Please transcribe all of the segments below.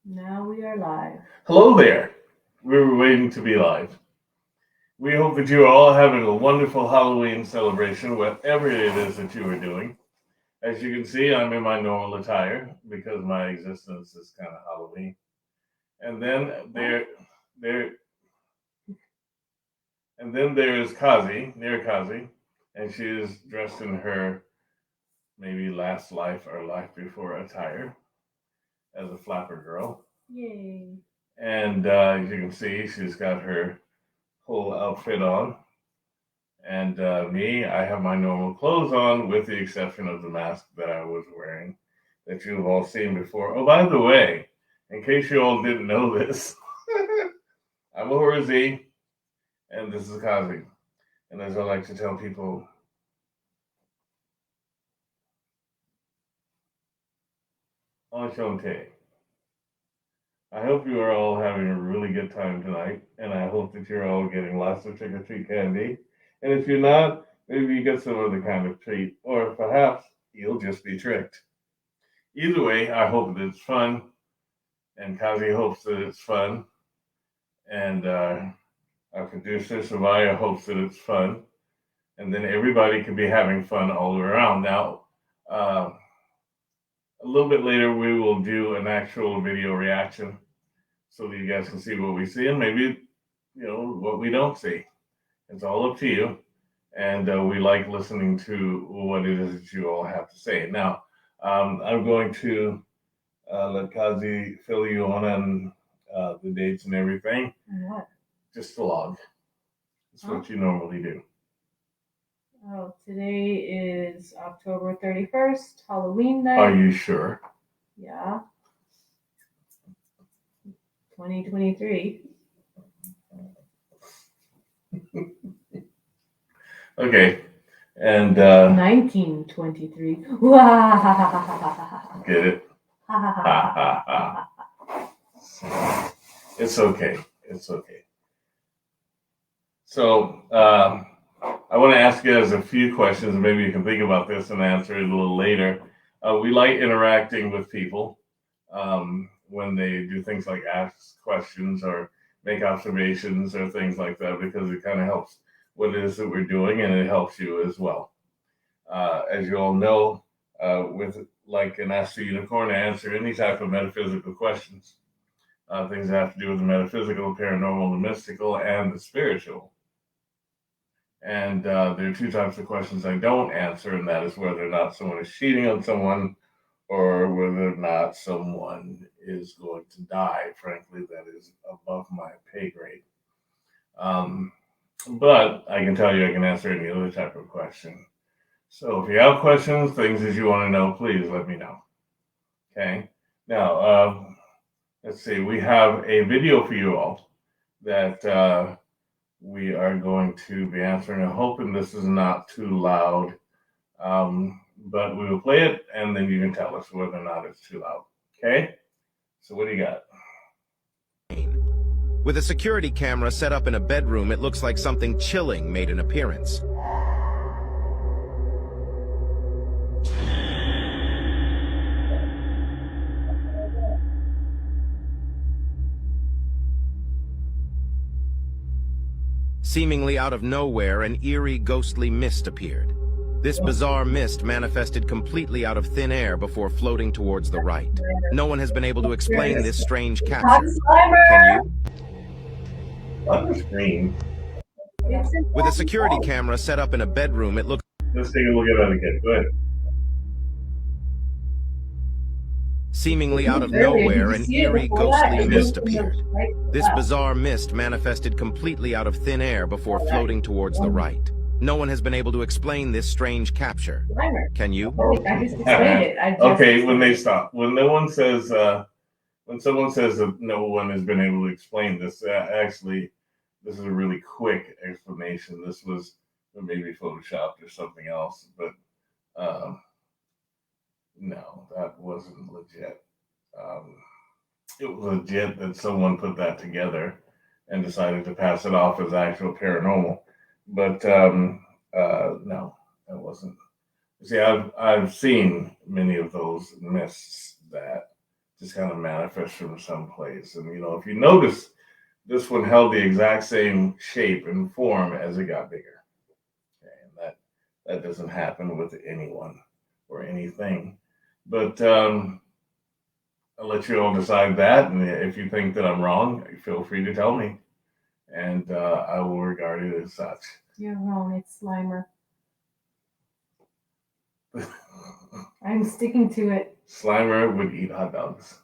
Now we are live. Hello there. We were waiting to be live. We hope that you are all having a wonderful Halloween celebration, whatever it is that you are doing. As you can see, I'm in my normal attire because my existence is kind of Halloween. And then there, and then there is Kazi, near Kazi, and she is dressed in her maybe last life or life before attire as a flapper girl. Yay. And as you can see, she's got her whole outfit on. And me, I have my normal clothes on with the exception of the mask that I was wearing that you've all seen before. Oh, by the way, in case you all didn't know this, I'm Ahura Z, and this is Kazi. And as I like to tell people, Enchanté. I hope you are all having a really good time tonight, and I hope that you're all getting lots of trick-or-treat candy. And if you're not, maybe you get some other kind of treat, or perhaps you'll just be tricked. Either way, I hope that it's fun, and Kazi hopes that it's fun, and our producer Savaya hopes that it's fun, and then everybody can be having fun all around. Now, a little bit later, we will do an actual video reaction so that you guys can see what we see and maybe, what we don't see. It's all up to you. And we like listening to what it is that you all have to say. Now, I'm going to let Kazi fill you on the dates and everything. What? Just the log. It's what you normally do. Oh, today is October 31st, Halloween night. Are you sure? Yeah. 2023. Okay. And 1923. Get it? It's okay. It's okay. So I want to ask you guys a few questions, and maybe you can think about this and answer it a little later. We like interacting with people when they do things like ask questions or make observations or things like that, because it kind of helps what it is that we're doing, and it helps you as well. As you all know, with like an Ask the Unicorn, I answer any type of metaphysical questions, things that have to do with the metaphysical, paranormal, the mystical, and the spiritual. And there are two types of questions I don't answer, and that is whether or not someone is cheating on someone or whether or not someone is going to die. Frankly, that is above my pay grade. But I can tell you I can answer any other type of question. So if you have questions, things that you want to know, please let me know. Okay. Now, let's see. We have a video for you all that we are going to be answering. I'm hoping this is not too loud, but we will play it, and then you can tell us whether or not it's too loud. Okay? So what do you got? With a security camera set up in a bedroom, it looks like something chilling made an appearance. Seemingly out of nowhere, an eerie, ghostly mist appeared. This bizarre mist manifested completely out of thin air before floating towards the right. No one has been able to explain this strange capture. Can you? On the screen. With a security camera set up in a bedroom, it looks... Let's take a look at that again. Go ahead. Seemingly out of nowhere, an eerie, ghostly mist appeared. This bizarre mist manifested completely out of thin air before floating towards the right. No one has been able to explain this strange capture. Can you? I just explained it. Okay, when they stop. When no one says, when someone says that no one has been able to explain this, actually, this is a really quick explanation. This was maybe photoshopped or something else, but no, that wasn't legit. It was legit that someone put that together and decided to pass it off as actual paranormal. But no, that wasn't. See, I've seen many of those mists that just kind of manifest from someplace. And if you notice, this one held the exact same shape and form as it got bigger. Okay, and that doesn't happen with anyone or anything. But I'll let you all decide that. And if you think that I'm wrong, feel free to tell me. And I will regard it as such. You're wrong. It's Slimer. I'm sticking to it. Slimer would eat hot dogs.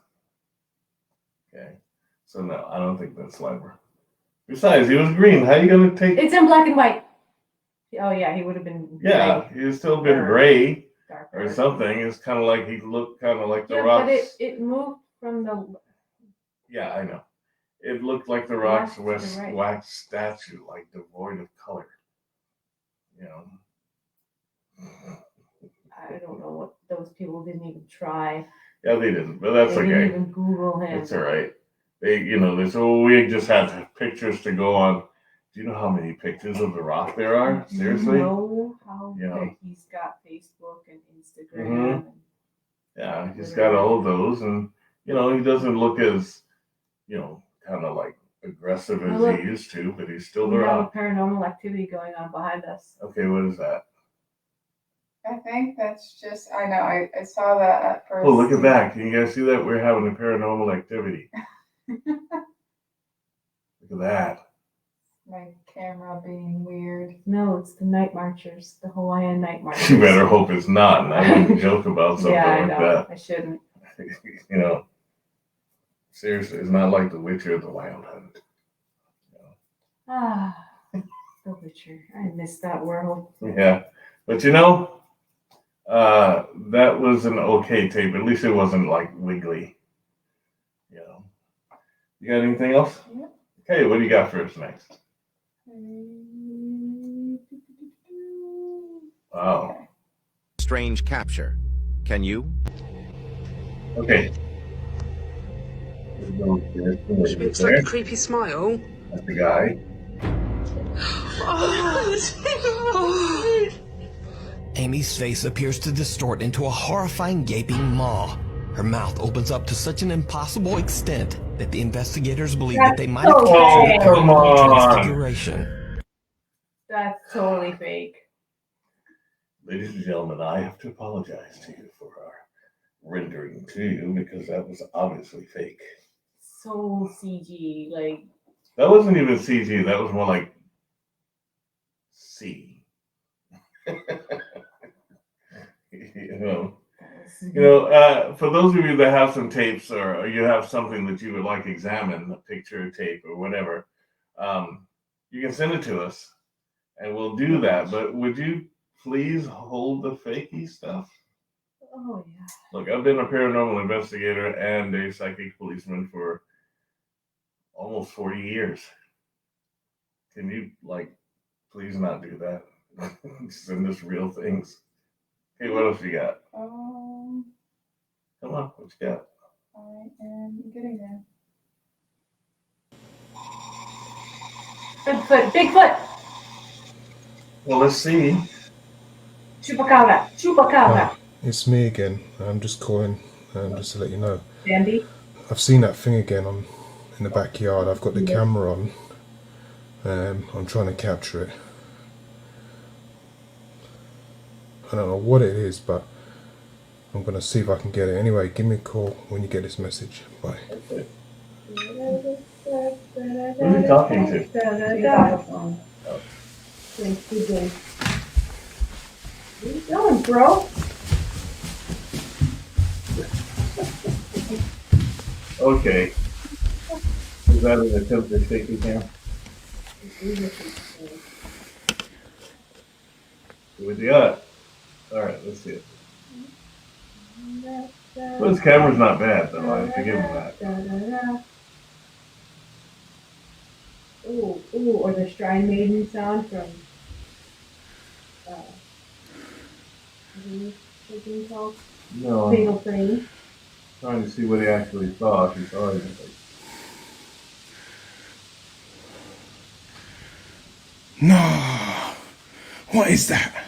Okay. So no, I don't think that's Slimer. Besides, he was green. How are you going to take... It's in black and white. Oh, yeah, he would have been Yeah, gray. he would still been gray Darker. or something. It's kind of like he looked kind of like the Yeah, rocks. but it moved from the... Yeah, I know. It looked like the Left rocks to was the right. wax statue, like devoid of color. I don't know what those people didn't even try. Yeah, they didn't, but that's They okay. didn't even Google him. It's all right. They said, well, we just have pictures to go on. Do you know how many pictures of the rock there are? Seriously? Do you know how that he's got Facebook and Instagram? Mm-hmm. Yeah, he's got all of those, and he doesn't look as kind of like aggressive as he used to, but he's still the rock. We have a paranormal activity going on behind us. Okay, what is that? I think that's just, I know, I saw that at first. Oh, look at that. Can you guys see that? We're having a paranormal activity. Look at that. My camera being weird. No, it's the night marchers, the Hawaiian night marchers. You better hope it's not, and I wouldn't joke about something I like know. that. I shouldn't. Seriously, it's not like The Witcher or The Wild Hunt. The Witcher. I missed that world. Yeah, but that was an okay tape. At least it wasn't like wiggly. You got anything else? Yeah. Okay, what do you got for us next? Wow. Strange capture. Can you? Okay. She makes like a creepy smile. That's the guy. Amy's face appears to distort into a horrifying gaping maw. Her mouth opens up to such an impossible extent that the investigators believe that they might have Okay. captured Come a on. transfiguration. That's totally fake. Ladies and gentlemen, I have to apologize to you for our rendering to you because that was obviously fake. So CG, like. That wasn't even CG. That was more like C. For those of you that have some tapes or you have something that you would like examine, a picture, tape, or whatever, you can send it to us, and we'll do that. But would you please hold the fakey stuff? Oh yeah. Look, I've been a paranormal investigator and a psychic policeman for almost 40 years. Can you, please not do that? Send us real things. Hey, what else you got? Come on, what you got? I am getting there. Bigfoot. Well, let's see. Chupacabra. It's me again. I'm just calling just to let you know. Sandy. I've seen that thing again in the backyard. I've got the camera on. I'm trying to capture it. I don't know what it is, but I'm going to see if I can get it. Anyway, give me a call when you get this message. Bye. Okay. Who are you talking to? She's on the phone. Where you going, bro? Okay. Is that an attempt to shake the cam? What you got? Alright, let's see it. Well, this camera's not bad, though. I have to give him that. Ooh, or the Shrine Maiden sound from what's it called? No, Fatal Frame. trying to see what he actually saw. If he saw anything. No! What is that?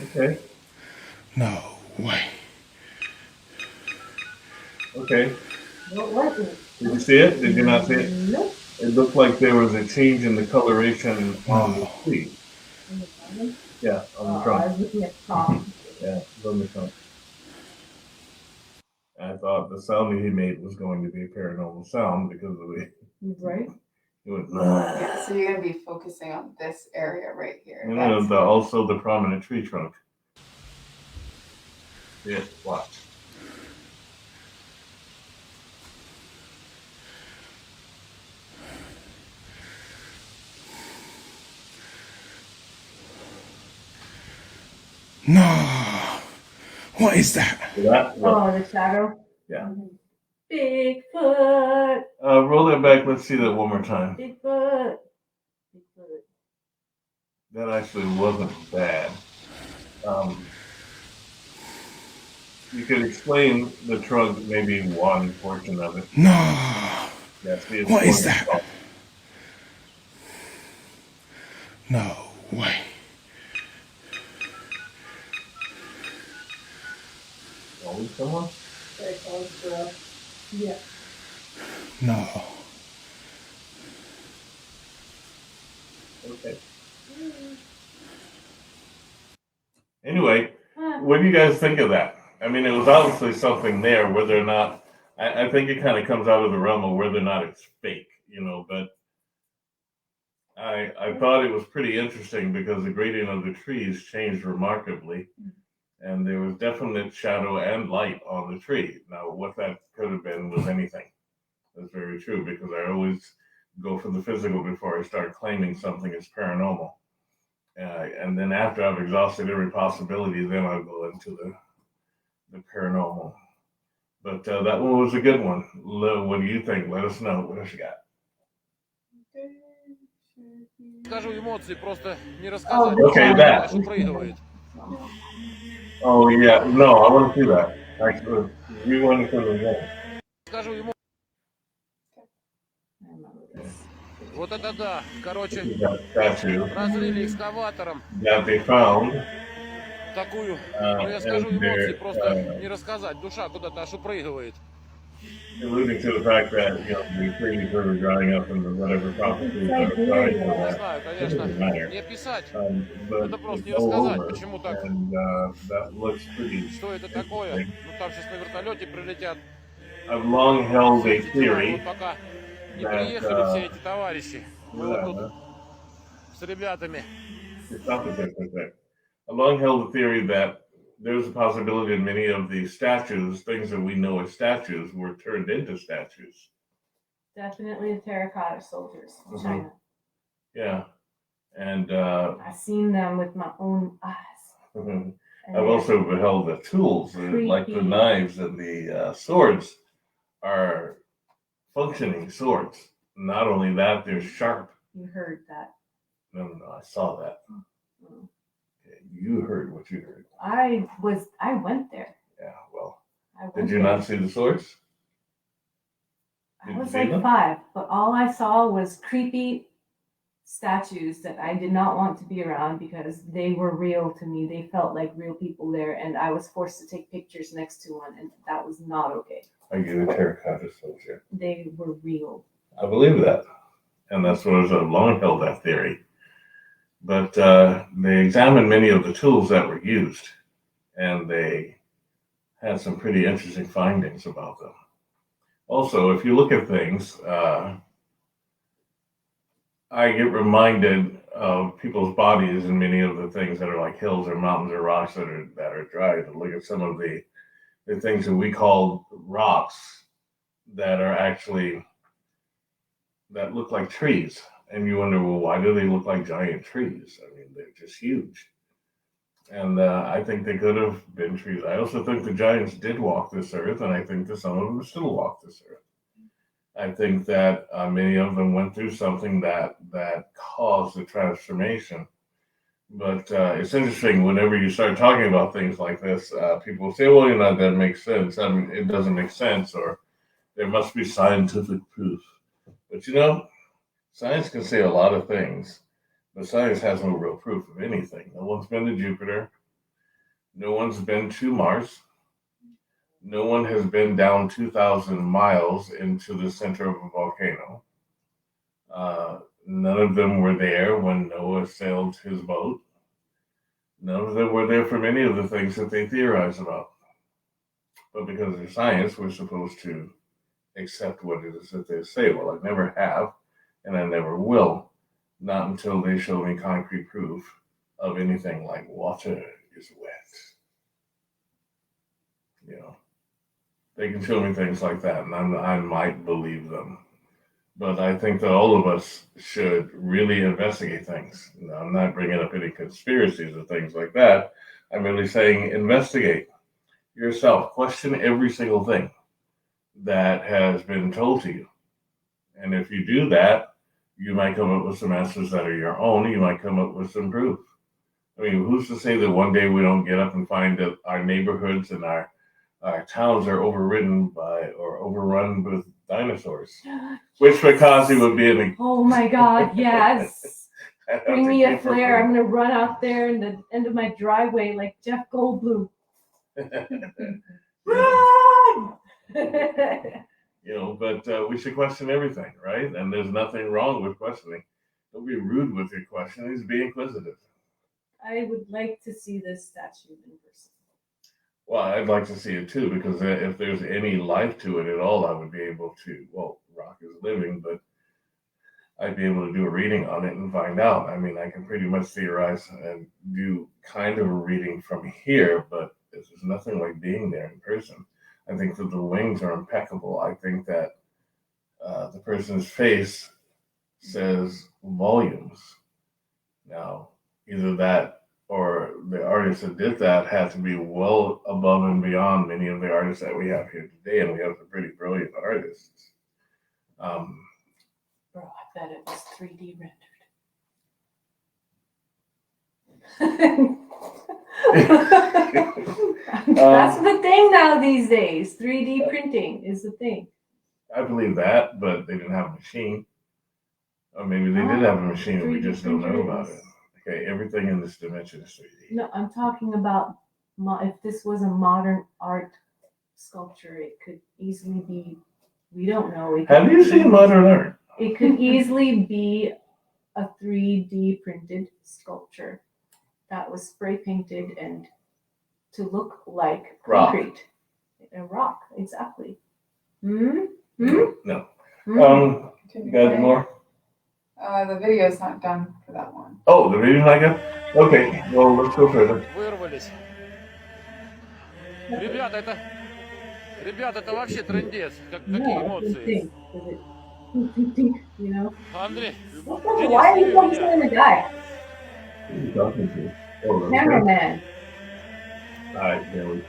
Okay. No way. Okay. What was it? Did you see it? Did you not see it? Nope. It looked like there was a change in the coloration on the tree. In the garden? Yeah, on the I trunk. was looking at the top. Yeah, on the trunk. I thought the sound that he made was going to be a paranormal sound because of the way Right? it went. Yeah, so you're gonna be focusing on this area right here. And That's then also the prominent tree trunk. Yeah, watch. No. What is that? That, Oh, the shadow? Yeah. Bigfoot! roll that back. Let's see that one more time. Bigfoot! Bigfoot. That actually wasn't bad. You could explain the trunk, maybe one portion of it. No. Yeah, see, it's What is going that? up. No way. Always someone? Very close, girl. Yeah. No. Okay. Anyway, what do you guys think of that? I mean, it was obviously something there, whether or not, I think it kind of comes out of the realm of whether or not it's fake, but I thought it was pretty interesting because the gradient of the trees changed remarkably, and there was definite shadow and light on the tree. Now, what that could have been was anything. That's very true, because I always go for the physical before I start claiming something is paranormal. And then after I've exhausted every possibility, then I'll go into the paranormal. But that one was a good one. What do you think? Let us know. What else you got? Скажу эмоции, просто не рассказать. Okay, that. Аж упрыгивает. Oh, yeah. No, I want to see that. Actually, we want to see the Скажу эмоции. Вот это да. Короче, statue разрыли экскаватором that they found. такую. Ну, я скажу And эмоции, they're просто не рассказать. Душа куда-то аж упрыгивает. alluding to the fact that the trees are drying up and whatever prophecies are starting for Не that. знаю, конечно, Doesn't matter. не описать. But Это просто it's не all рассказать, over, почему так. and that looks pretty. Что это такое? Ну, там сейчас на вертолете прилетят. I've long held Все a эти тела. theory Вот пока не that, приехали все эти товарищи. Мы вот тут yeah, с ребятами. it's not the difference there. I've long held a theory that there's a possibility that many of the statues, things that we know as statues, were turned into statues. Definitely the terracotta soldiers in China. Yeah, and I've seen them with my own eyes. And I've also beheld the tools, like the creepy. knives and the swords, are functioning swords. Not only that, they're sharp. You heard that. No, I saw that. Mm. Okay, you heard what you heard. I went there. Yeah, well, I went did you there. not see the swords? I Did you was see like them? 5, but all I saw was creepy statues that I did not want to be around because they were real to me. They felt like real people there, and I was forced to take pictures next to one, and that was not okay. I get a terracotta soldier. They were real. I believe that. And that's what I've long held that theory. But they examined many of the tools that were used, and they had some pretty interesting findings about them. Also, if you look at things, I get reminded of people's bodies and many of the things that are like hills or mountains or rocks that are dry. To look at some of the things that we call rocks that are actually that look like trees, and you wonder, well, why do they look like giant trees? I mean, they're just huge. And I think they could have been trees. I also think the giants did walk this earth, and I think that some of them still walk this earth. I think that many of them went through something that caused the transformation. But it's interesting, whenever you start talking about things like this, people say, well, that makes sense. I mean, it doesn't make sense, or there must be scientific proof. But science can say a lot of things, but science has no real proof of anything. No one's been to Jupiter. No one's been to Mars. No one has been down 2,000 miles into the center of a volcano. None of them were there when Noah sailed his boat. None of them were there for many of the things that they theorize about. But because of science, we're supposed to accept what it is that they say. Well, I never have, and I never will, not until they show me concrete proof of anything like water is wet. You know, they can show me things like that, and I might believe them. But I think that all of us should really investigate things. Now, I'm not bringing up any conspiracies or things like that. I'm merely saying investigate yourself. Question every single thing that has been told to you. And if you do that, you might come up with some answers that are your own. You might come up with some proof. I mean, who's to say that one day we don't get up and find that our neighborhoods and our towns are overridden by or overrun with dinosaurs? Which because it would be an Oh my God, yes. Bring me a flare. I'm going to run out there in the end of my driveway like Jeff Goldblum. Run! But we should question everything, right? And there's nothing wrong with questioning. Don't be rude with your questioning. Be inquisitive. I would like to see this statue in person. Well, I'd like to see it too, because if there's any life to it at all, I would be able to. Well, rock is living, but I'd be able to do a reading on it and find out. I mean, I can pretty much theorize and do kind of a reading from here, but there's nothing like being there in person. I think that the wings are impeccable. I think that the person's face says volumes. Now, either that or the artist that did that had to be well above and beyond many of the artists that we have here today, and we have some pretty brilliant artists. Bro, I bet it was 3D rendered. That's the thing now these days. 3D printing is the thing. I believe that, but they didn't have a machine. Or maybe they did have a machine and we just don't know about it. Okay, everything in this dimension is 3D. No, I'm talking about if this was a modern art sculpture, it could easily be, we don't know. Have you seen modern art? It could easily be a 3D printed sculpture that was spray painted and to look like concrete. A rock, exactly. No. Mm-hmm. You got more? The video's not done for that one. Oh, the video's not good? Okay, well, let's go further. Вырвались. Ребята, это вообще трындец. Какие эмоции. You know? Андрей, Why are you focusing on the guy? Who are you talking to? Oh, Cameraman. Alright, there we go.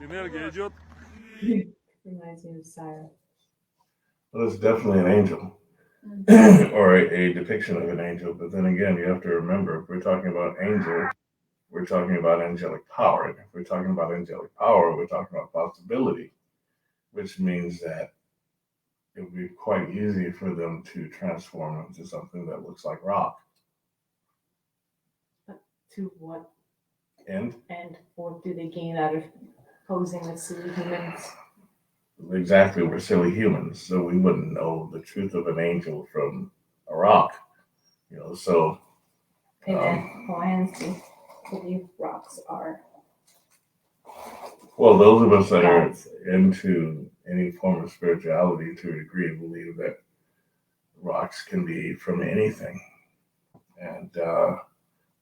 Энергия идет. Reminds me of Sarah. Well, it's definitely an angel. Or a depiction of an angel. But then again, you have to remember, if we're talking about angel, we're talking about angelic power. And if we're talking about angelic power, we're talking about possibility, which means that it would be quite easy for them to transform into something that looks like rock. To what And end? Or do they gain out of posing as silly humans? exactly, we're silly humans, so we wouldn't know the truth of an angel from a rock. So Hawaiians do believe rocks are. well, those of us that gods. are into any form of spirituality to a degree believe that rocks can be from anything. And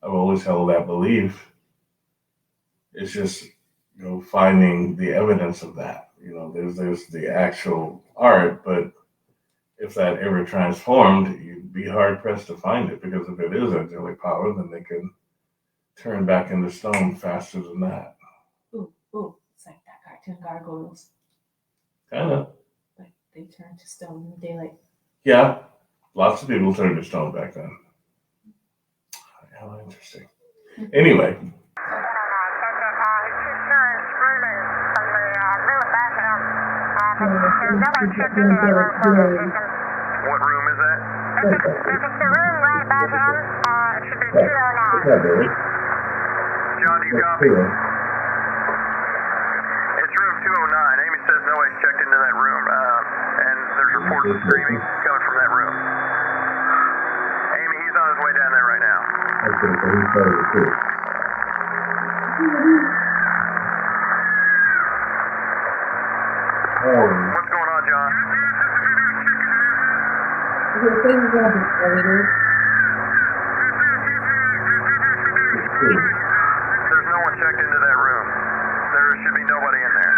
I've always held that belief. It's just, finding the evidence of that. There's the actual art, but if that ever transformed, you'd be hard pressed to find it, because if it is angelic power, then they can turn back into stone faster than that. Ooh, it's like that cartoon Gargoyles. Kind of. Like they turn to stone in the daylight. Yeah, lots of people turned to stone back then. How interesting. Anyway. What room is that? It's the room right above him. It should be 209. Yeah, Billy. John, do copy? It's room 209. Amy says nobody's checked into that room, and there's reports of screaming coming from that room. Amy, he's on his way down there right now. Okay, so he's part of the crew. What's going on, John? There's no one checked into that room. There should be nobody in there.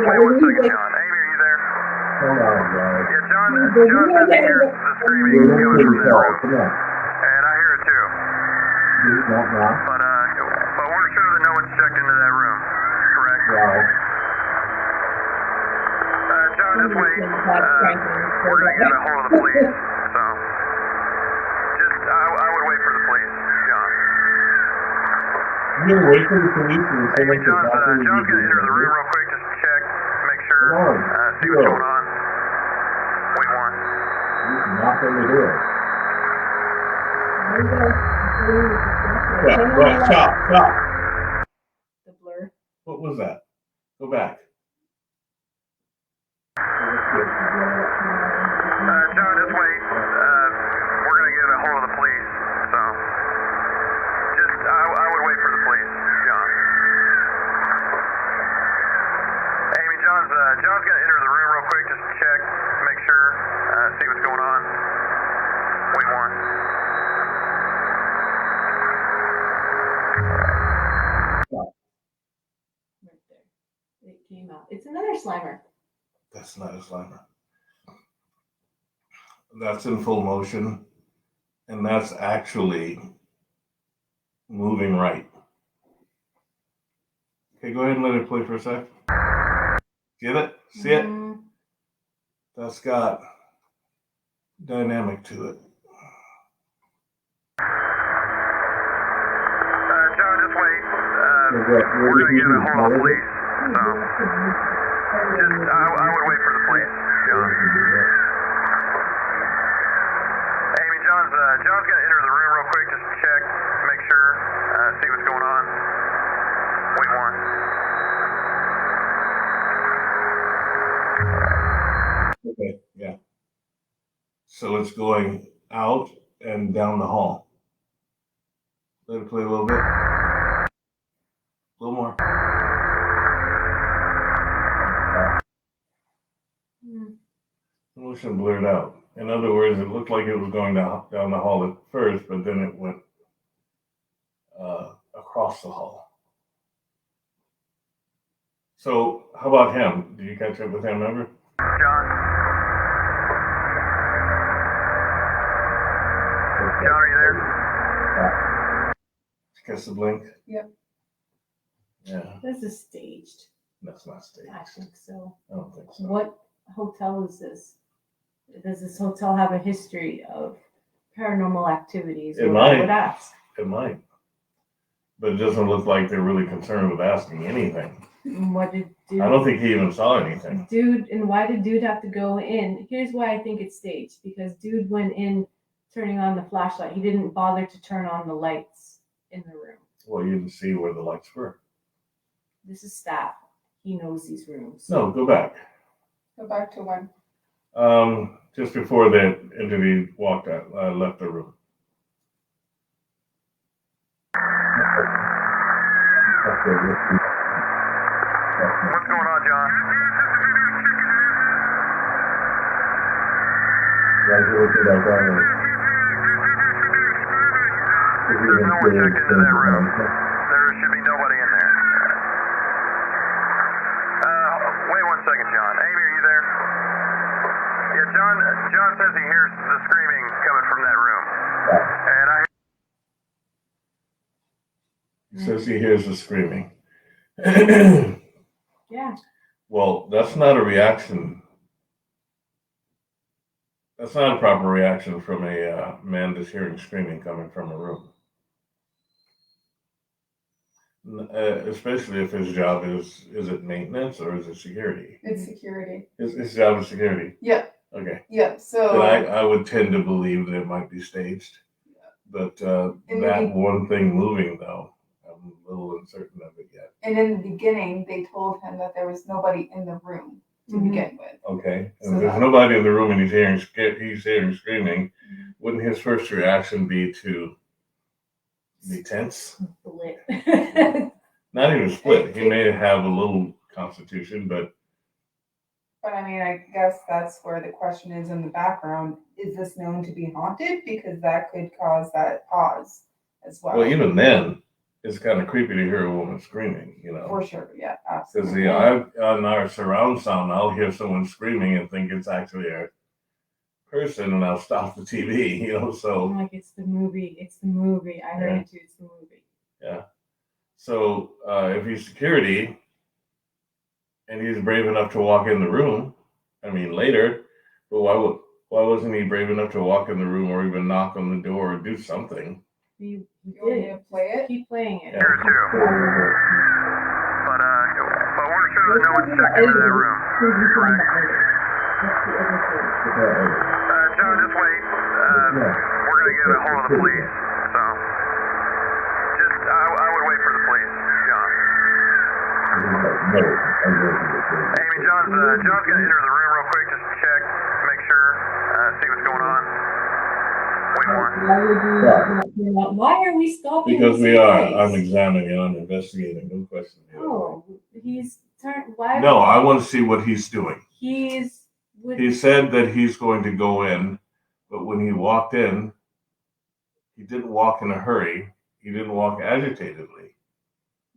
Wait 1 second, John. Amy, are you there? Hold on, guys. Yeah, John says he hears the screaming coming from that room. And I hear it too. But we're sure that no one's checked into that room. Correct? John, just wait. We're gonna get a hold of the police. So, I would wait for the police, John. You're gonna wait for the police and say Hey, John's gonna enter the room real quick, just to check, make sure, see what's going on. Wait one. He's knocking the door. Right, stop. The blur. What was that? Go back. John, just wait. We're gonna get a hold of the police, so I would wait for the police, John. Amy, John's gonna enter the room real quick, just to check, make sure, see what's going on. Wait one. Right there. It came out. It's another Slimer. That's not a slimer. That's in full motion, and that's actually moving right. Okay, go ahead and let it play for a sec. Get it? See it? That's got dynamic to it. John, just wait. We're gonna get a hold of the police, so I would wait for the police, John. Amy, John's gonna enter the room real quick, just to check, make sure, see what's going on. Wait one. Okay, yeah. So it's going out and down the hall. Let it play a little bit. A little more. Motion blurred out. In other words, it looked like it was going down the hall at first, but then it went across the hall. So, how about him? Did you catch up with him ever? John, are you there? Catch the blink? Yep. Yeah, This is staged. that's not staged. I think so. I don't think so. What hotel is this? Does this hotel have a history of paranormal activities? It Or might. I would ask. It might. But it doesn't look like they're really concerned with asking anything. What did dude? I don't think he even saw anything. Dude, and why did dude have to go in? Here's why I think it's staged. Because dude went in turning on the flashlight. He didn't bother to turn on the lights in the room. Well, you didn't see where the lights were. This is staff. He knows these rooms. No, go back. Go back to when? Just before the entity walked out, left the room. What's going on, John? There's no one checked into that room. There should be nobody in there. Wait 1 second, John. Amy, are you there? Yeah, John says he hears the screaming coming from that room. And I He says he hears the screaming. Yeah. Well, that's not a reaction. That's not a proper reaction from a man that's hearing screaming coming from a room. Especially if his job is it maintenance or is it security? It's security. His job is security. Yeah. Okay. Yeah. So Then I would tend to believe that it might be staged. But In that the- one thing moving, though, I'm a little uncertain of it yet. And in the beginning, they told him that there was nobody in the room to Mhm. begin with. Okay, and So if there's that- nobody in the room and he's hearing screaming, wouldn't his first reaction be to be tense? Split. Not even split. He may have a little constitution, but But I mean, I guess that's where the question is in the background. Is this known to be haunted? Because that could cause that pause as well. well, even then, it's kind of creepy to hear a woman screaming, you know. For sure, yeah, Because absolutely. on our surround sound, I'll hear someone screaming and think it's actually a person, and I'll stop the TV, you know. I'm So like, it's the movie. It's the movie. I heard Yeah. it too. It's the movie. yeah. So if he's security and he's brave enough to walk in the room, I mean later, but why wasn't he brave enough to walk in the room or even knock on the door or do something? He You want me did. to play it? Keep playing it. Yeah. Here too. But we're sure that no one's checked into that room. Correct. John, just wait. We're gonna get a hold of the police. So, I would wait for the police, John. Amy, John's gonna enter the room real quick, just to check, make sure, see what's going on. Wait more. Why are we stopping? Because this we are. place? I'm examining. I'm investigating. No question. Oh, he's turned. Why? No, I want to see what he's doing. He's. With, He said that he's going to go in, but when he walked in, he didn't walk in a hurry. He didn't walk agitatedly.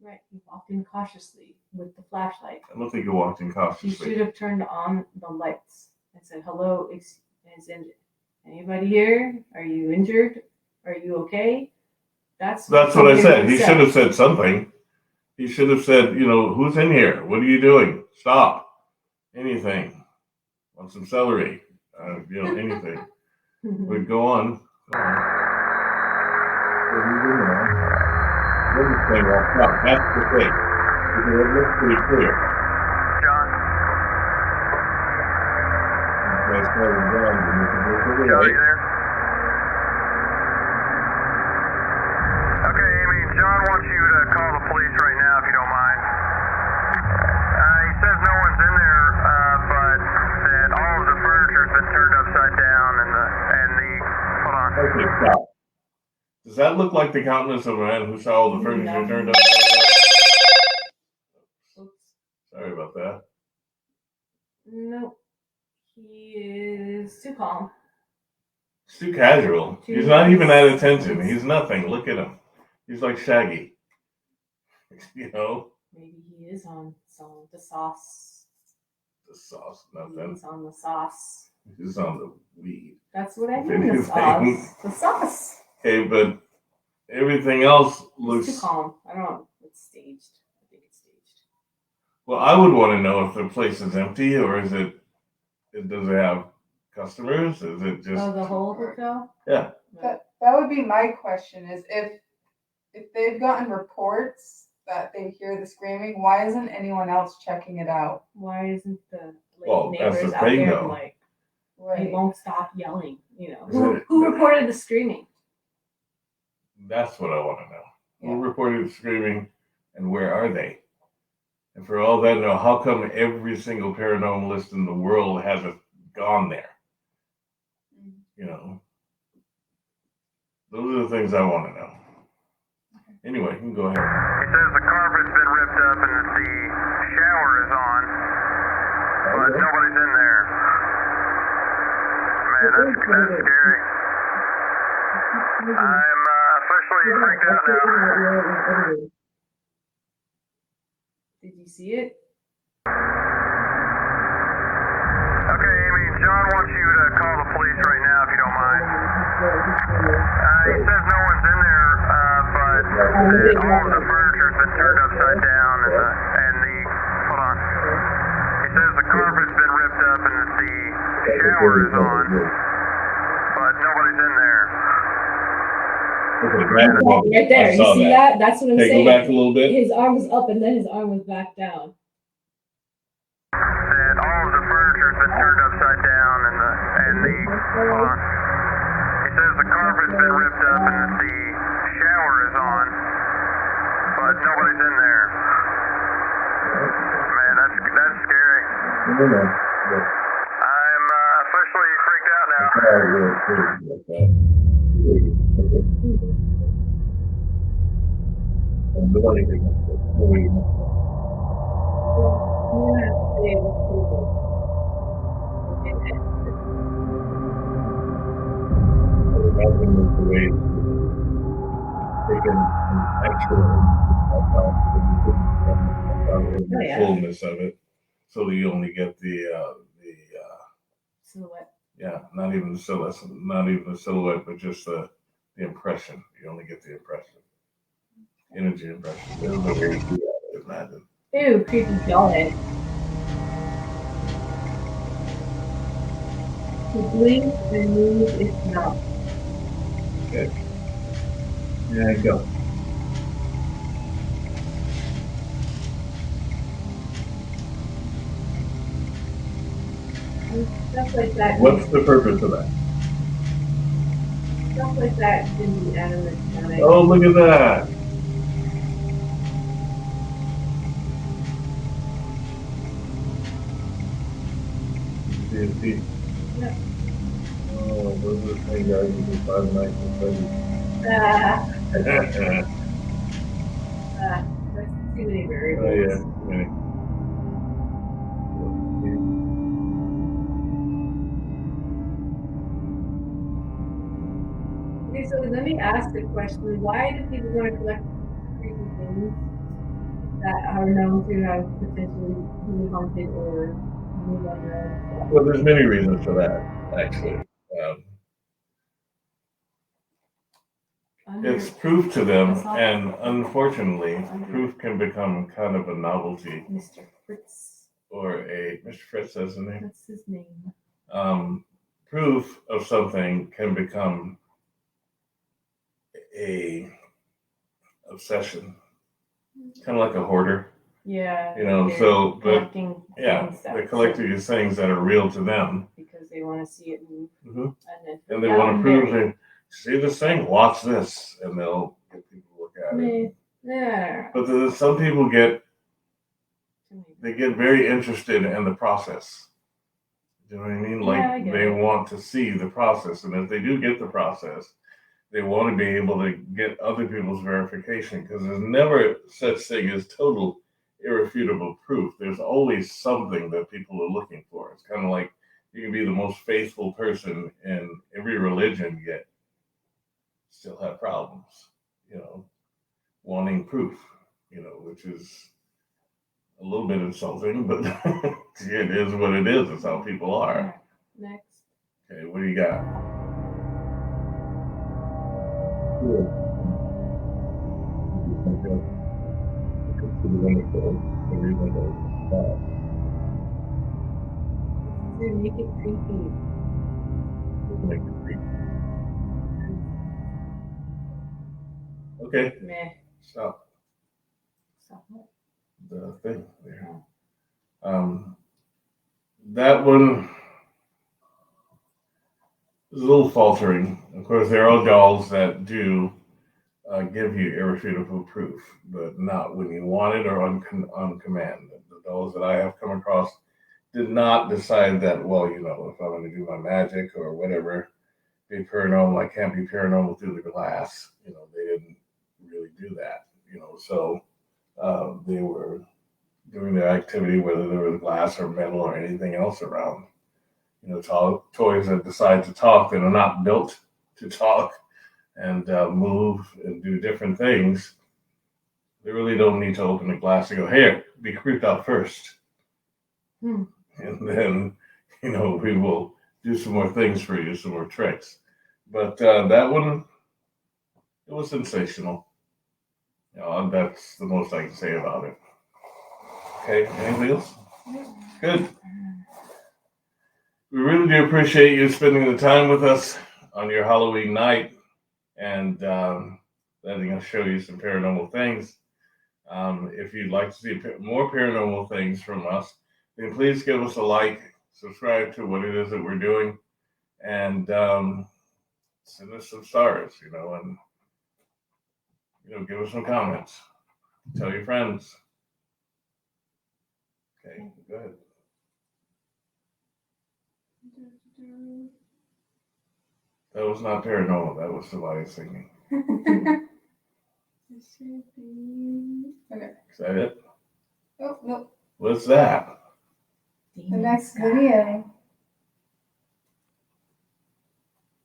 right. He walked in cautiously with the flashlight. I don't think he walked in He cautiously. should have turned on the lights and said, "Hello, is anybody here? Are you injured? Are you okay?" That's That's what I something said. he He should have said something. He should have said, you know, who's in here? What are you doing? Stop. Anything. Want some celery? You know, anything. But go on. Go on. So he's in there. This thing walked out. That's the thing. It looks pretty clear. John, That's why we're going to make it look pretty John, are right. you there? Okay, Amy, John wants you to call the police right now, if you don't mind. He says no one's in there, but that all of the furniture's been turned upside down, and the hold on. Okay, stop. Does that look like the countenance of a man who saw all the furniture No. turned upside down? Oops. Sorry about that. Nope. He is too calm. It's too casual. He's not even at attention. He's nothing. Look at him. He's like Shaggy. You know? Maybe he is on some the sauce. The sauce, nothing. He's on the sauce. He's on the weed. That's what I If mean. The sauce. anything. The sauce. Okay, but everything else It's looks. too calm. I don't know. It's staged. I think it's staged. Well, I would want to know if the place is empty or is it. Does it have customers? Is it just? Oh, the whole hotel? Yeah. That would be my question: is if they've gotten reports that they hear the screaming, why isn't anyone else checking it out? Why isn't the Well, that's neighbors the out thing, there though. like they Right. won't stop yelling? You know, Is it- who reported the screaming? That's what I want to know. Yeah. Who reported screaming, and where are they? And for all that, know how come every single paranormalist in the world hasn't gone there? You know, those are the things I want to know. Anyway, you can go ahead. He says the carpet's been ripped up and that the shower is on, but nobody's in there. Man, that's scary. I'm officially freaked out now. Did you see it? Okay, Amy, John wants you to call the police right now, if you don't mind. He says no one's in there, but that all of the furniture's been turned upside down, and the hold on. He says the carpet's been ripped up and that the shower is on, but nobody's in there. Right there. I You saw see that? That's what I'm Okay, saying. go back a little bit. His arm was up and then his arm was back down. That all of the furniture's been turned upside down, and the hold on. He says the carpet's been ripped up and the shower is on, but nobody's in there. Man, that's scary. I'm officially freaked out now. Fullness of it, so that you only get the silhouette. yeah, not even the silhouette, but just the impression. You only get the impression, energy impression. There's no way to do that, I imagine. Ew, creepy jawhead. To blink and move is not. Okay. Yeah, go. Stuff like that. What's the purpose of that? Stuff like that can be animatronic. Oh, look at that. See. Yep. Oh, those are the things I used in 5 nights and That's too many variables. Oh, yeah. Okay, so let me ask the question: why do people want to collect creepy things that are known to have potentially been haunted or move on their own? Well, there's many reasons for that, actually. It's proof to them, and unfortunately, proof can become kind of a novelty. Mr. Fritz. Or Mr. Fritz says the name. That's his name. Proof of something can become a obsession, kind of like a hoarder. Yeah. So, but yeah, they're collecting these things that are real to them because they want to see it move, and they want to prove that. See this thing? Watch this, and they'll get people to look at it. Yeah. But some people get very interested in the process. Do you know what I mean? Like they want to see the process, and if they do get the process, they want to be able to get other people's verification, because there's never such thing as total irrefutable proof. There's always something that people are looking for. It's kind of like you can be the most faithful person in every religion, yet still have problems, wanting proof, which is a little bit insulting, but it is what it is. It's how people are. Next. Okay, what do you got? To make it creepy. Okay. Meh. Stop what? the thing there. That one is a little faltering. Of course, there are dolls that do give you irrefutable proof, but not when you want it or on command. The dolls that I have come across did not decide that, well, if I'm going to do my magic or whatever, be paranormal, I can't be paranormal through the glass. They didn't really do that, so they were doing their activity, whether there was glass or metal or anything else around. Toys that decide to talk that are not built to talk and move and do different things. They really don't need to open the glass and go, "Here, be creeped out first." And then, we will do some more things for you, some more tricks. But that one, it was sensational. That's the most I can say about it. Okay, anything else? Good. We really do appreciate you spending the time with us on your Halloween night and letting us show you some paranormal things. If you'd like to see more paranormal things from us, then please give us a like, subscribe to what it is that we're doing, and send us some stars, and give us some comments. Tell your friends. Okay, go ahead. That was not paranormal. That was somebody singing. Okay. Is that it? Oh, no. What's that? The next video.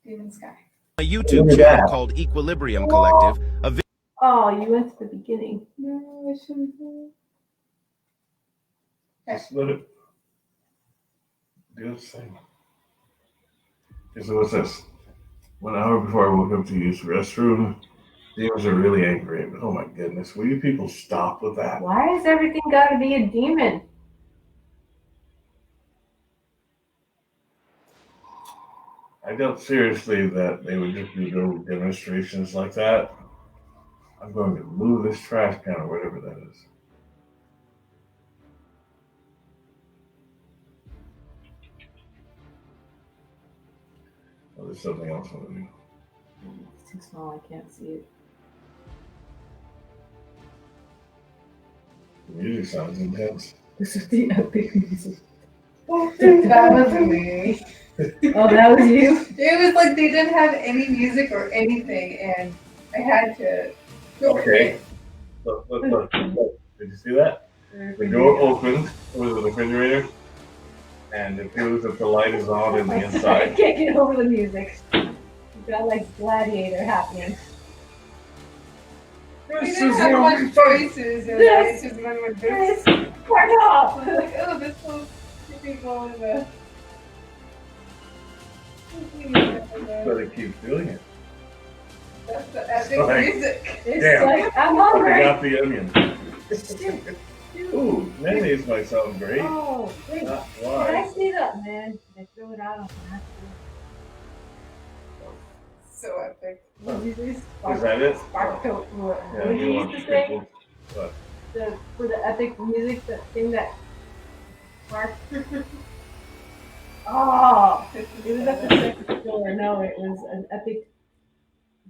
Demon Sky. A YouTube channel called Equilibrium Collective, Oh, you went to the beginning. No, I shouldn't have. Just let it do its thing. Okay, so what's this? 1 hour before I woke up to use the restroom, demons are really angry. Oh my goodness, will you people stop with that? Why has everything got to be a demon? I doubt seriously that they would just do little demonstrations like that. I'm going to move this trash can or whatever that is. Oh, there's something else I want to do. It's too small, I can't see it. The music sounds intense. This is the epic music. That was me. Oh, that was you? It was like they didn't have any music or anything, and I had to go with Okay. it. Look. Did you see that? The door opened. It was a refrigerator. And it feels that the light is on in the I inside. can't get over the music. You got like Gladiator happening. We didn't have much choices, and I just went with this. Turn off! I was like, oh, this will keep going in the. But it keeps doing it. That's the epic Like- music. It's Damn. like, I'm I hungry. got the onion. Ooh, mayonnaise might sound great. Oh, wait. Not Did I why. see that, man? Did I throw it out on accident? So epic. What did you say? Is that it? Spark coat. What Yeah, did you you want used to to say? people. What? For the epic music, that thing that sparked. Oh, it was at the second store. No, it was an epic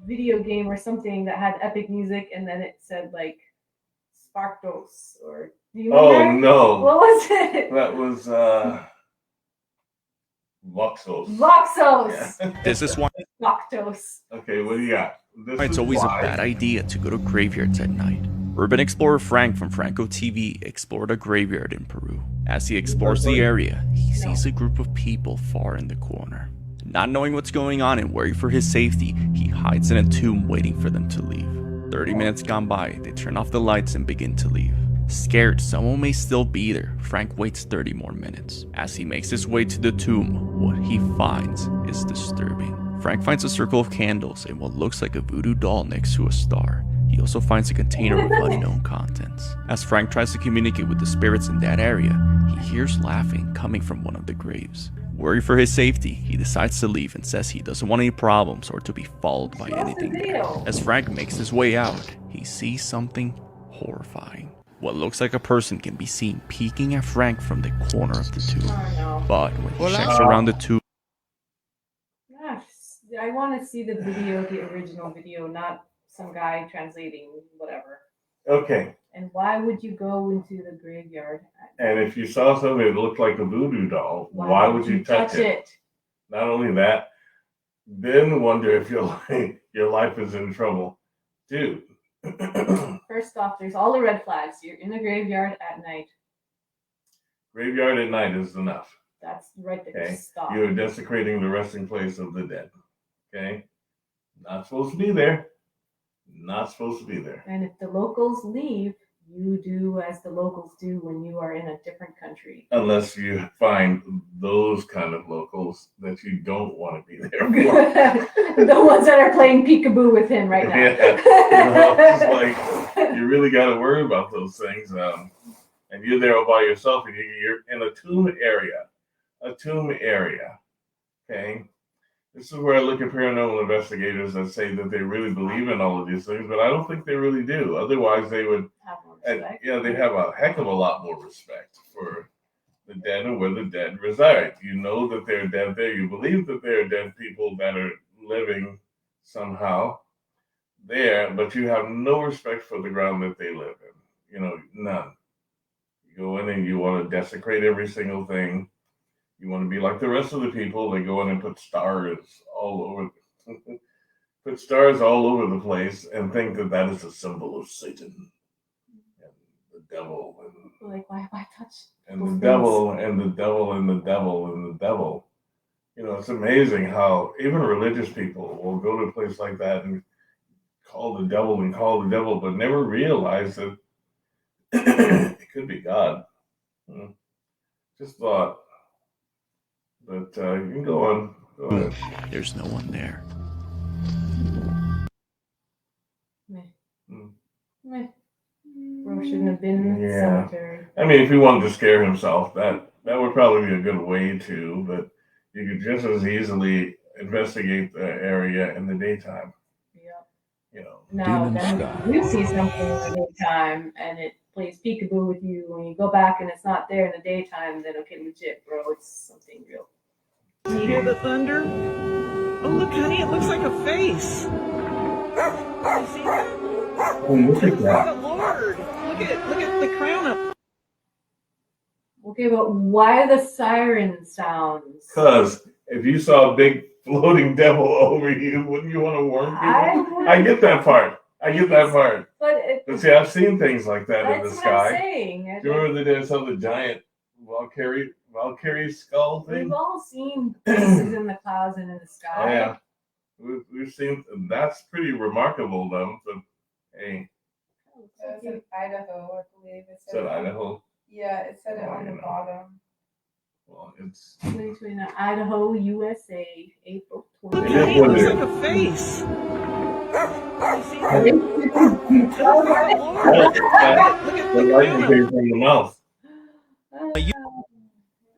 video game or something that had epic music, and then it said like Sparkdos or. Do you Oh remember? no. What was it? That was Voxels. Voxos. Yeah. This is why Lactose. Okay, what do you got? This It's is always a why. bad idea to go to graveyards at night. Urban explorer Frank from Franco TV explored a graveyard in Peru. As he explores the area, he sees a group of people far in the corner. Not knowing what's going on and worried for his safety, he hides in a tomb waiting for them to leave. 30 minutes gone by, they turn off the lights and begin to leave. Scared someone may still be there, Frank waits 30 more minutes. As he makes his way to the tomb, what he finds is disturbing. Frank finds a circle of candles and what looks like a voodoo doll next to a star. He also finds a container with unknown contents. As Frank tries to communicate with the spirits in that area, he hears laughing coming from one of the graves. Worried for his safety, he decides to leave and says he doesn't want any problems or to be followed by anything there. As Frank makes his way out, he sees something horrifying. What looks like a person can be seen peeking at Frank from the corner of the tomb. Oh no. But when he checks around the tomb, Gosh, I want to see the video, the original video, not some guy translating whatever. Okay, And why would you go into the graveyard? and if you saw something that looked like a voodoo doll, why would you touch it? Not only that, then wonder if your life is in trouble. Dude. First off, there's all the red flags. You're in a graveyard at night. Graveyard at night is enough. That's right there. Okay. Stop. You're desecrating the resting place of the dead. Okay? Not supposed to be there. Not supposed to be there. And if the locals leave, you do as the locals do when you are in a different country. Unless you find those kind of locals that you don't want to be there for. The ones that are playing peekaboo with him right now. Yeah. It's like, you really got to worry about those things. And you're there all by yourself, and you're in a tomb area. A tomb area. Okay? This is where I look at paranormal investigators that say that they really believe in all of these things, but I don't think they really do. Otherwise, they would, Have more and, respect. they have a heck of a lot more respect for the dead and where the dead reside. You know that they're dead there. You believe that there are dead people that are living somehow there, but you have no respect for the ground that they live in. You know, none. You go in and you want to desecrate every single thing. You want to be like the rest of the people. They go in and put stars all over, put stars all over the place, and think that that is a symbol of Satan and the devil, and Like, why touch? and those the things? devil and the devil and the devil and the devil. You know, it's amazing how even religious people will go to a place like that and call the devil, but never realize that it could be God. Just thought. But you can go on. Go ahead. There's no one there. Meh. Bro shouldn't have been in the cemetery. I mean, if he wanted to scare himself, that would probably be a good way to, but you could just as easily investigate the area in the daytime. Yep. You know. Now, then if you see something in the daytime and it plays peekaboo with you, when you go back and it's not there in the daytime, then okay, legit, bro, it's something real. You hear the thunder? Oh, look, honey, it looks like a face. You see that? Oh, look at The that. Lord. Look at the crown up. Okay, but why the siren sounds? Because if you saw a big floating devil over you, wouldn't you want to warn people? I get that part. But see, I've seen things like that in the That's sky. what I'm saying. Do you remember they saw the giant Valkyrie skull thing? We've all seen faces in the clouds and in the sky. Oh yeah, we've seen. That's pretty remarkable, though. But hey, It's in Idaho, I believe. It said Idaho. Yeah, it said it on the bottom. Well, it's 2029, Idaho, USA, April Look, 20. honey, it looks like a face. You see that? the lightning came from the mouth.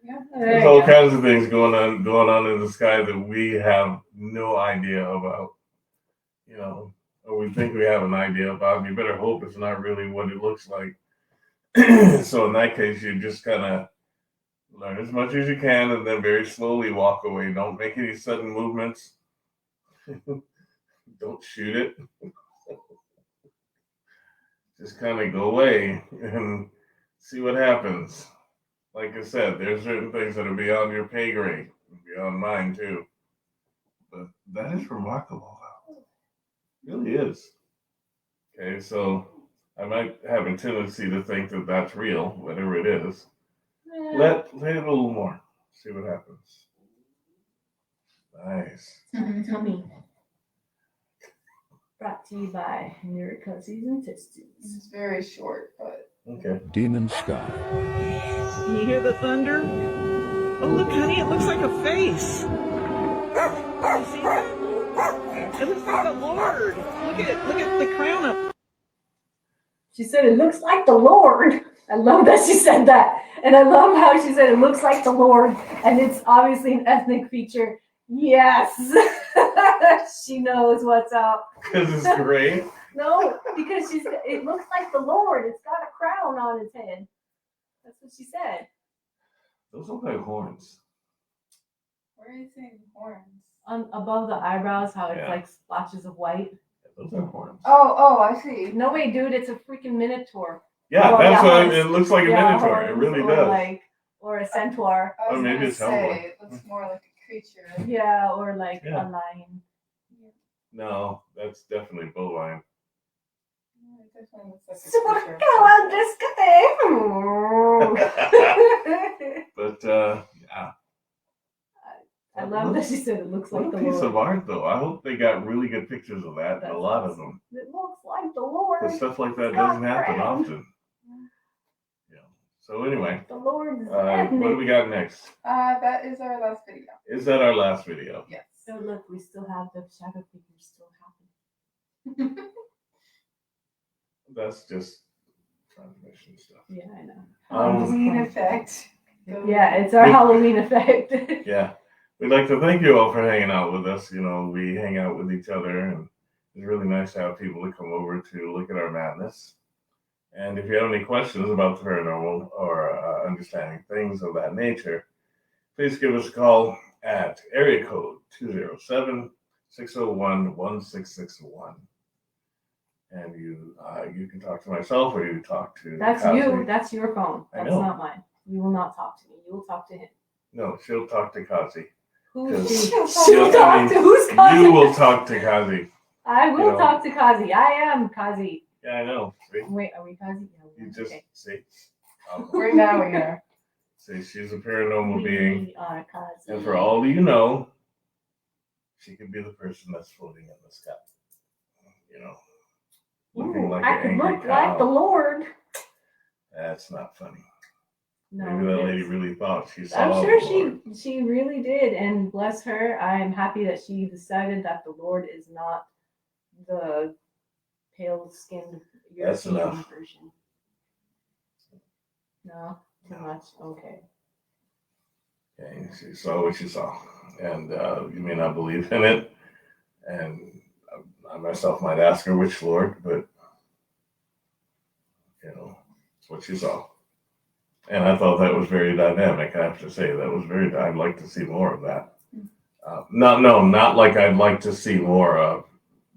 Yeah, There's all kinds of things going on in the sky that we have no idea about. You know, or we think we have an idea about. You better hope it's not really what it looks like. So in that case, you just kind of learn as much as you can and then very slowly walk away. Don't make any sudden movements. Don't shoot it. Just kind of go away and see what happens. Like I said, there's certain things that are beyond your pay grade, beyond mine too. But that is remarkable, though. It really is. Okay, so I might have a tendency to think that that's real, whatever it is. Let it a little more. See what happens. Nice. Tummy. Brought to you by Miracuzzies and Tistons. It's very short, but Okay. Demon Sky. You hear the thunder? Oh, look, honey, it looks like a face. You see that? It looks like the Lord. Look at the crown up. She said it looks like the Lord. I love that she said that. And I love how she said it looks like the Lord. And it's obviously an ethnic feature. Yes. She knows what's up. Because it's gray? No, because it looks like the Lord. It's got a crown on its head. That's what she said. Those look like horns. where are you seeing horns? Above the eyebrows, how it's Yeah. like splotches of white. Those are horns. Oh, I see. No way, dude, it's a freaking minotaur. Yeah, Oh, that's yeah, what horns. it looks like. A minotaur. It horns, really or does. Or a centaur. I was maybe gonna it's say, Hellboy. it looks more like a creature. Yeah, or like Yeah. a lion. No, that's definitely bovine. Yeah, it definitely looks like a creature. But yeah, I love that she said it looks like what the a piece Lord. of art, though. I hope they got really good pictures of that. That's A lot of awesome. them. It looks like the Lord. But stuff like that It's got doesn't happen crown. often. Yeah. So anyway, The Lord is what ethnic. do we got next? That is our last video. Is that our last video? Yes. So look, we still have the shadow figures still happening. That's just transmission stuff. Yeah, I know. Halloween effect. Yeah, it's our Halloween effect. Yeah. We'd like to thank you all for hanging out with us. You know, we hang out with each other, and it's really nice to have people to come over to look at our madness. And if you have any questions about the paranormal or understanding things of that nature, please give us a call at area code 601-1661. And you can talk to myself or you talk to That's Kazi. you. That's your phone. I That's know. not mine. You will not talk to me. You will talk to him. No, she'll talk to Kazi. Who's Because- she? She'll talk to who's Kazi? You will talk to Kazi. I will you know. talk to Kazi. I am Kazi. Yeah, I know. See? Wait, are we Kazi? No, You just okay. see. Right now we are. See, she's a paranormal being. We are Kazi. And for all you know, she could be the person that's floating in the sky. You know, looking Ooh, like I an could angry look like the cow. Lord. That's not funny. No, Maybe that it lady is. really thought she saw. I'm sure the Lord. she really did, and bless her. I'm happy that she decided that the Lord is not the pale-skinned That's European enough. version. No, too much. Okay. Okay, she saw what she saw, and you may not believe in it, and I myself might ask her which Lord, but you know, it's what she saw. And I thought that was very dynamic. I have to say that was very. I'd like to see more of that. Not like I'd like to see more of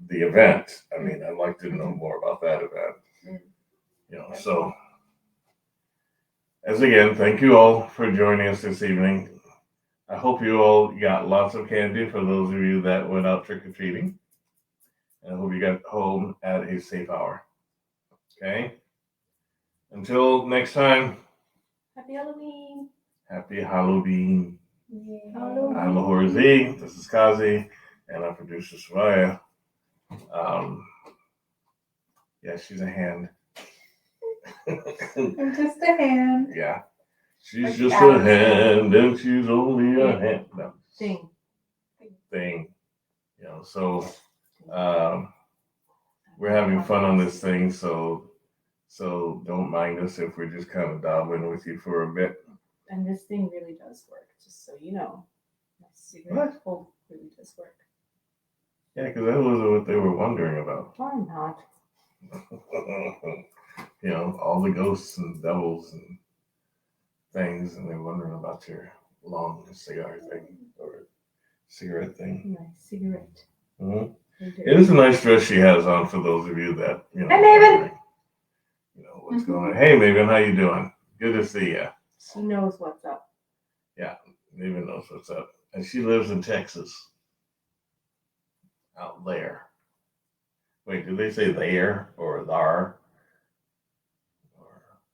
the event. I mean, I'd like to know more about that event. You know, so as again, thank you all for joining us this evening. I hope you all got lots of candy for those of you that went out trick or treating, and I hope you got home at a safe hour. Okay. Until next time. Happy Halloween. Happy Halloween. Halloween. I'm Lahore Z. This is Kazi, and our producer Soraya. Yeah, she's a hand. I'm just a hand. Yeah, she's Like just Alice. a hand, and she's only a hand. No, Thing. thing. You know, so we're having fun on this thing, so don't mind us if we're just kind of dabbling with you for a bit. And this thing really does work, just so you know. My cigarette hold really does work. Yeah, because that was what they were wondering about. Why not? You know, all the ghosts and devils and things, and they're wondering about your long cigar thing or cigarette thing. My cigarette. Mm-hmm. It is a nice dress she has on for those of you that, you know. Hi, Maven. Wondering, you know, what's going on. Hey, Maven, how you doing? Good to see you. She knows what's up. Yeah, Maven knows what's up. And she lives in Texas. Out there. Wait, did they say there or thar?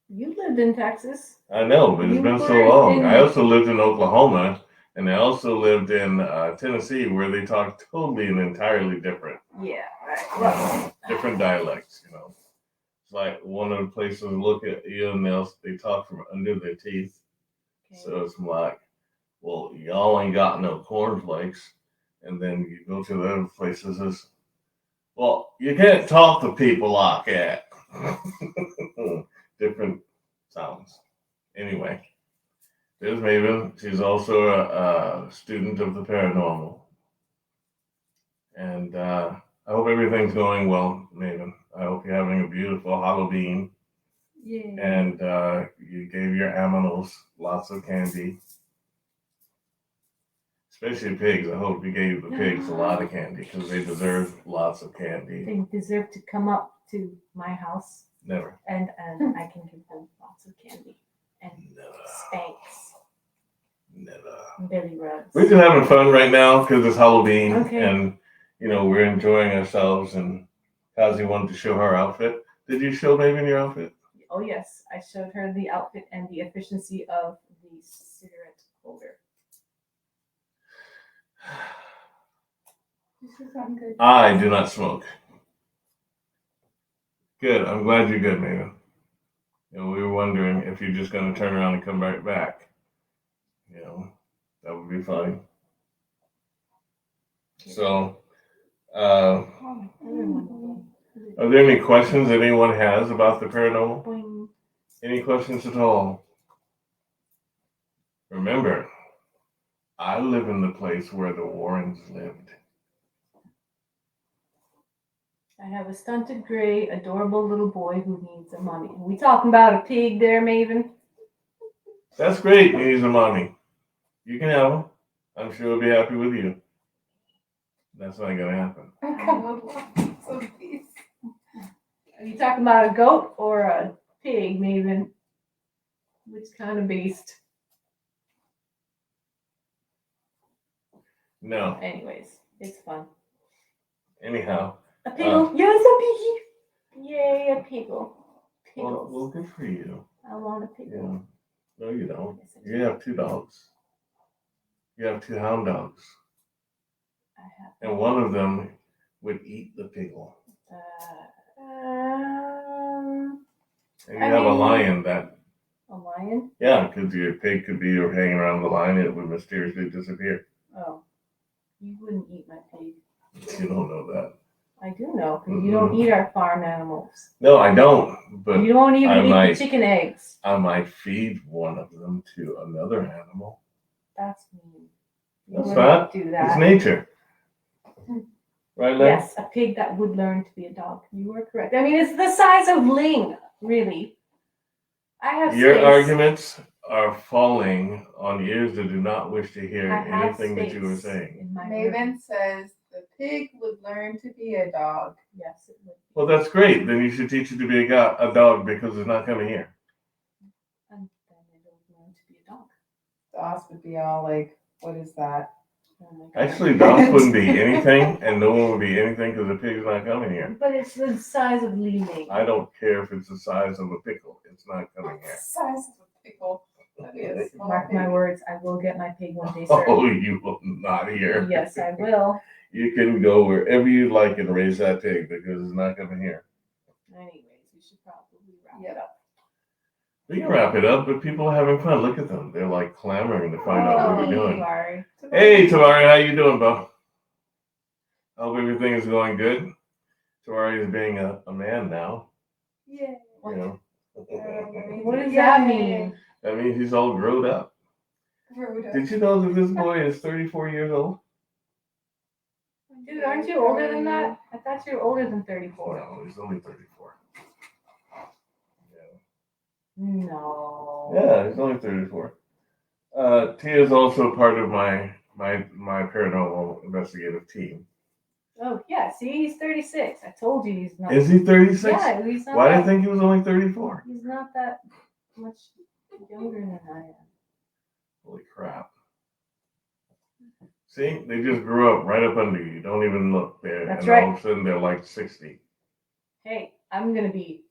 You lived in Texas. I know, but it's been so long. I also lived in Oklahoma, and I also lived in Tennessee, where they talk totally and entirely different. Yeah, right. Well, different dialects, you know. It's like one of the places look at you and they talk from under their teeth. Okay. So it's like, well, y'all ain't got no cornflakes. And then you go to the other places, it's, well, you can't talk to people like that. Different sounds. Anyway, there's Maven. She's also a student of the paranormal. And I hope everything's going well, Maven. I hope you're having a beautiful Halloween. Yeah. And you gave your aminals lots of candy. Especially pigs. I hope you gave the pigs a lot of candy because they deserve lots of candy. They deserve to come up to my house. Never. And I can give them lots of candy. And spanks. Never. And belly rubs. We're just having fun right now because it's Halloween. Okay. And, you know, we're enjoying ourselves. And Kazi wanted to show her outfit. Did you show Maven your outfit? Oh, yes. I showed her the outfit and the efficiency of the cigarette holder. This is not good. I do not smoke. Good. I'm glad you're good, Maven. You know, we were wondering if you're just going to turn around and come right back. You know, that would be fine. So, are there any questions that anyone has about the paranormal? Any questions at all? Remember, I live in the place where the Warrens lived. I have a stunted gray, adorable little boy who needs a mommy. Are we talking about a pig there, Maven? That's great. He needs a mommy. You can have him. I'm sure he'll be happy with you. That's not gonna happen. I kind of want some peace. Are you talking about a goat or a pig, Maven? Which kind of beast? No. Anyways, it's fun. Anyhow. A piggle. Yes, a piggy. Yay, a piggle. Piggles. Well, good for you. I want a piggle. Yeah. No, you don't. Yes, I do. You have 2 dogs. You have 2 hound dogs. I have. And one of them would eat the piggle. And you have a lion that. A lion? Yeah, because your pig could be hanging around the line and it would mysteriously disappear. Oh. You wouldn't eat my pig. You don't know that. I do know, because you don't eat our farm animals. No, I don't. But you don't even eat the chicken eggs. I might feed one of them to another animal. That's mean. That's not. Do that. It's nature. Right, Len? Yes, a pig that would learn to be a dog. You were correct. I mean, it's the size of Ling, really. I have Your space. arguments are falling on ears that do not wish to hear anything that you were saying. Maven says the pig would learn to be a dog. Yes, it would. Well, that's great. Then you should teach it to be a dog because it's not coming here. And then it'll learn to be a dog. Doss would be all like, what is that? Oh Actually, dogs wouldn't be anything, and no one would be anything because the pig's not coming here. But it's the size of Ling. I don't care if it's the size of a pickle. It's not coming here. Size of a pickle. That is small Mark my pig. words, I will get my pig one day, sir. Oh, you will not hear. Yes, I will. You can go wherever you like and raise that pig because it's not coming here. Anyways, we should probably wrap it up. We can wrap it up, but people are having fun. Look at them. They're like clamoring to find out what we're doing. Sorry. Hey, Tamari, how you doing, Bo? Hope everything is going good. Tamari is being a man now. Yeah. You know. What does that mean? That means he's all grown up. Did you know that this boy is 34 years old? Dude, aren't you older than that? I thought you were older than 34. No, he's only 34. No. Yeah, he's only 34. Tia is also part of my paranormal investigative team. Oh, yeah. See, he's 36. I told you he's not. Is he 36? Yeah, he's not. Why did I think he was only 34? He's not that much younger than I am. Holy crap. See, they just grew up right up under you. Don't even look there. That's and right. all of a sudden they're like 60. Hey, I'm going to be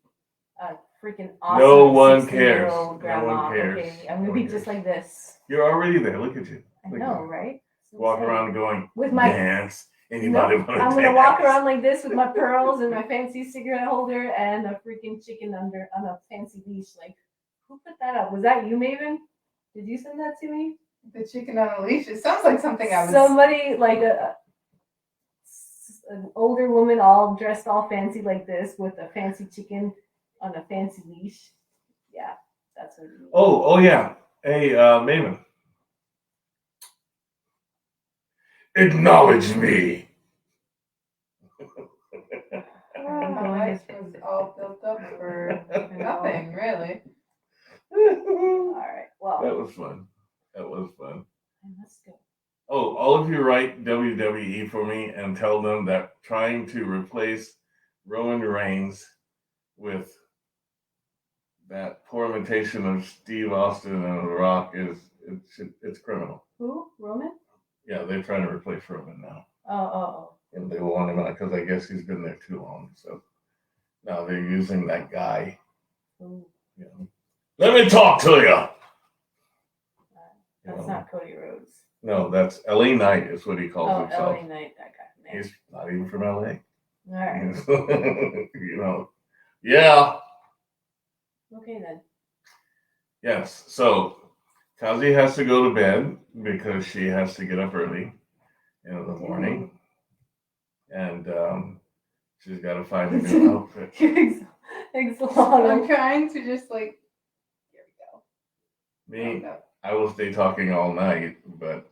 a freaking awesome No one 60-year-old cares. grandma. No one cares. Okay, I'm No going to one be just cares. like this. You're already there. Look at you. I Look at know, you. right? So Walk it's like- around going, with my dance. Anybody want to I'm dance? gonna walk around like this with my pearls and my fancy cigarette holder and a freaking chicken on a fancy leash. Like, who put that up? Was that you, Maven? Did you send that to me? The chicken on a leash. It sounds like something I was. Somebody like an older woman all dressed all fancy like this with a fancy chicken on a fancy leash. Yeah, that's what it is. Oh yeah. Hey, Maven. Acknowledge me. My life was all built up for nothing, really. All right. Well, That was fun. That was fun. let's go. Oh, all of you write WWE for me and tell them that trying to replace Roman Reigns with that poor imitation of Steve Austin and The Rock it's criminal. Who? Roman? Yeah, they're trying to replace Roman now. Oh. And they want him out because I guess he's been there too long. So now they're using that guy. Ooh. You know. Let me talk to you. That's not Cody Rhodes. No, that's LA Knight is what he calls himself. LA Knight, that guy. He's not even from LA. All right. You know. Yeah. Okay then. Yes. So Kazi has to go to bed because she has to get up early in the morning. And she's got to find a new outfit. I'm trying to just like, here we go. Me, I will stay talking all night, but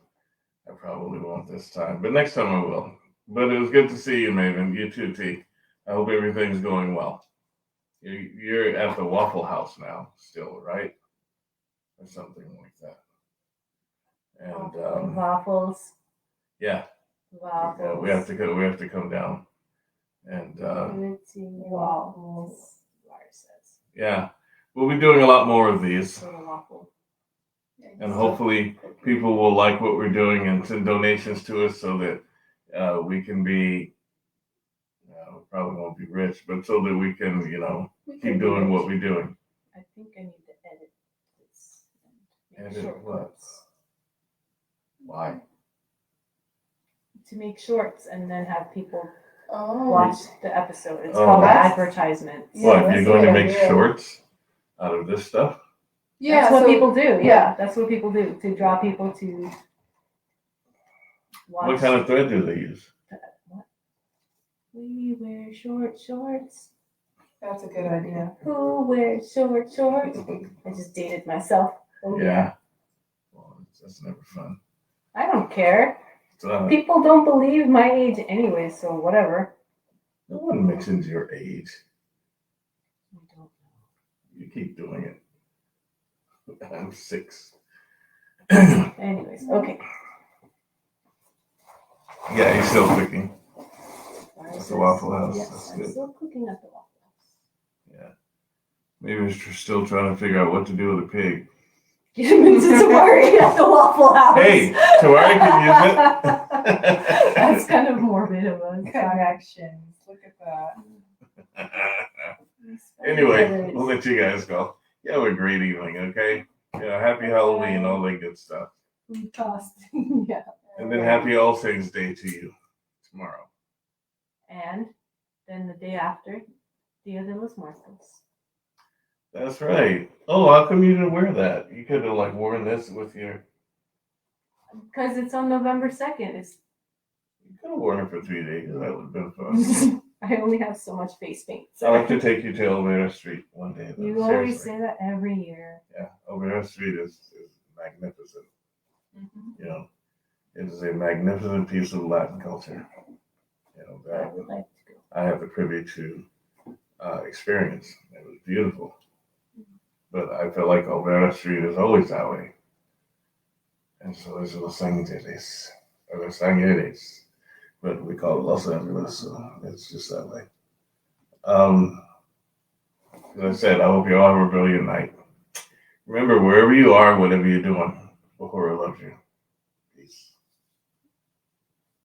I probably won't this time. But next time I will. But it was good to see you, Maven. You too, T. I hope everything's going well. You're at the Waffle House now, still, right? Or something like that. And waffles. yeah, Waffles. Yeah, we have to go. We have to come down, and waffles. Lars says. yeah, we'll be doing a lot more of these, Little waffle. and hopefully people will like what we're doing and send donations to us so that we can be. We probably won't be rich, but so that we can, keep doing what we're doing. I think I need to edit this. Edit what? Why? To make shorts and then have people Oh. watch the episode. It's Oh. called That's- advertisements. Yeah, What, that's you're a going to good make idea. shorts out of this stuff? Yeah, That's what so- people do. Yeah, yeah. that's what people do to draw people to watch. What kind of thread do they use? What? We wear shorts. That's a good idea. Who wears shorts? I just dated myself. Oh yeah. Well, that's never fun. I don't care. So, People don't believe my age anyway, so whatever. no one mentions your age. I don't know. You keep doing it. I'm 6. Anyways, okay. Yeah, you're still cooking. Lars At the says, Waffle House. Yes, That's I'm good. still cooking at the Waffle House. Yeah. Maybe we're still trying to figure out what to do with a pig. Get him into Tawari at the Waffle House. Hey, Tawari can use it. That's kind of morbid of us. Connections. Look at that. Anyway, we'll let you guys go. You have a great evening, okay? Happy Halloween, all that good stuff. Food cost. Yeah. And then happy All Saints Day to you tomorrow. And then the day after, Dia de los Muertos. That's right. Oh, how come you didn't wear that? You could have worn this with your. Because it's on November 2nd. You could have worn it for 3 days. That would have been fun. I only have so much face paint. I'll have to take you to Elvira Street one day. Though. You always say that every year. Yeah, Elvira Street is magnificent. Mm-hmm. It is a magnificent piece of Latin culture. I That would like to go. I have the privilege to experience. It was beautiful. But I feel like Elvira Street is always that way. And so is Los Angeles, or Los Angeles, but we call it Los Angeles, so it's just that way. As I said, I hope you all have a brilliant night. Remember, wherever you are, whatever you're doing, Bahura loves you.